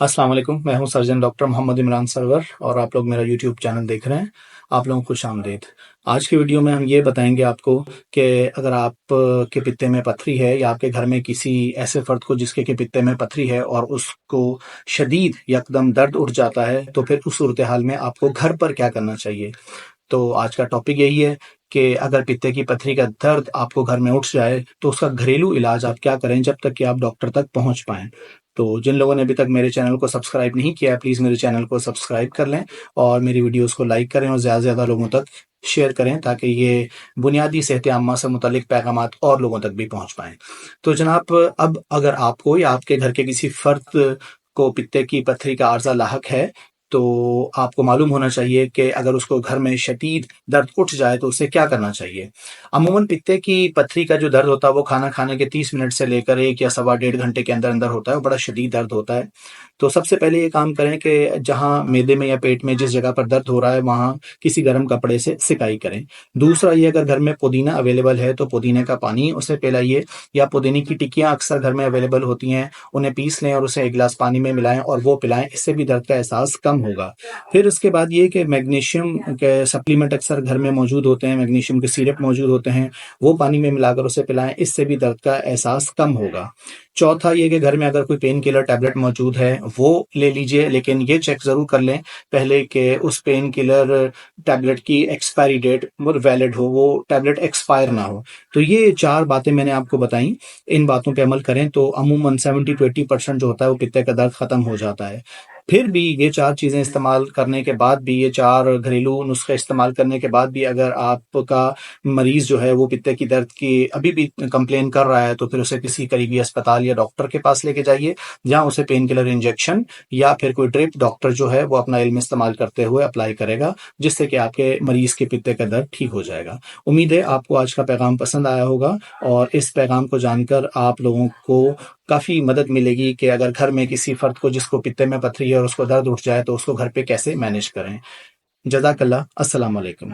السلام علیکم، میں ہوں سرجن ڈاکٹر محمد عمران سرور اور آپ لوگ میرا یوٹیوب چینل دیکھ رہے ہیں۔ آپ لوگوں کو خوش آمدید۔ آج کی ویڈیو میں ہم یہ بتائیں گے آپ کو کہ اگر آپ کے پتے میں پتھری ہے یا آپ کے گھر میں کسی ایسے فرد کو جس کے پتے میں پتھری ہے اور اس کو شدید یکدم درد اٹھ جاتا ہے تو پھر اس صورتحال میں آپ کو گھر پر کیا کرنا چاہیے۔ تو آج کا ٹاپک یہی ہے کہ اگر پتے کی پتھری کا درد آپ کو گھر میں اٹھ جائے تو اس کا گھریلو علاج آپ کیا کریں جب تک کہ آپ ڈاکٹر تک پہنچ پائیں۔ تو جن لوگوں نے ابھی تک میرے چینل کو سبسکرائب نہیں کیا پلیز میرے چینل کو سبسکرائب کر لیں اور میری ویڈیوز کو لائک کریں اور زیادہ سے زیادہ لوگوں تک شیئر کریں تاکہ یہ بنیادی صحت عامہ سے متعلق پیغامات اور لوگوں تک بھی پہنچ پائیں۔ تو جناب، اب اگر آپ کو یا آپ کے گھر کے کسی فرد کو پتے کی پتھری کا عارضہ لاحق ہے تو آپ کو معلوم ہونا چاہیے کہ اگر اس کو گھر میں شدید درد اٹھ جائے تو اسے کیا کرنا چاہیے۔ عموماً پتے کی پتھری کا جو درد ہوتا ہے وہ کھانا کھانے کے 30 منٹ سے لے کر 1 یا 1.5 گھنٹے کے اندر ہوتا ہے، وہ بڑا شدید درد ہوتا ہے۔ تو سب سے پہلے یہ کام کریں کہ جہاں میدے میں یا پیٹ میں جس جگہ پر درد ہو رہا ہے وہاں کسی گرم کپڑے سے سکائی کریں۔ دوسرا یہ، اگر گھر میں پودینہ اویلیبل ہے تو پودینے کا پانی اسے پلائیے، یا پودینے کی ٹکیاں اکثر گھر میں اویلیبل ہوتی ہیں، انہیں پیس لیں اور اسے 1 گلاس پانی میں ملائیں اور وہ پلائیں، اس سے بھی درد کا احساس کم ہوگا۔ پھر اس کے بعد یہ کہ میگنیشیم کے سپلیمنٹ اکثر گھر میں موجود ہوتے ہیں، میگنیشیم کے سیرپ موجود ہوتے ہیں، وہ پانی میں ملا کر اسے پلائیں، اس سے بھی درد کا احساس کم ہوگا۔ چوتھا یہ کہ گھر میں اگر کوئی پین کلر ٹیبلٹ موجود ہے وہ لے لیجئے، لیکن یہ چیک ضرور کر لیں پہلے کہ اس پین کلر ٹیبلٹ کی ایکسپائری ڈیٹ ویلڈ ہو، وہ ٹیبلٹ ایکسپائر نہ ہو۔ تو یہ 4 باتیں میں نے آپ کو بتائیں، ان باتوں پہ عمل کریں تو عموماً 70-80% جو ہوتا ہے وہ پتے کا درد ختم ہو جاتا ہے۔ پھر بھی یہ 4 چیزیں استعمال کرنے کے بعد بھی، یہ 4 گھریلو نسخے استعمال کرنے کے بعد بھی اگر آپ کا مریض جو ہے وہ پتے کی درد کی ابھی بھی کمپلین کر رہا ہے تو پھر اسے کسی قریبی اسپتال یا ڈاکٹر کے پاس لے کے جائیے، جہاں اسے پین کلر انجیکشن یا پھر کوئی ڈرپ ڈاکٹر جو ہے وہ اپنا علم استعمال کرتے ہوئے اپلائی کرے گا، جس سے کہ آپ کے مریض کے پتے کا درد ٹھیک ہو جائے گا۔ امید ہے آپ کو آج کا پیغام پسند آیا ہوگا اور اس پیغام کو جان کر آپ لوگوں کو کافی مدد ملے گی کہ اگر گھر میں کسی فرد کو جس کو پتے میں پتھری ہے اور اس کو درد اٹھ جائے تو اس کو گھر پہ کیسے مینیج کریں۔ جزاک اللہ۔ السلام علیکم۔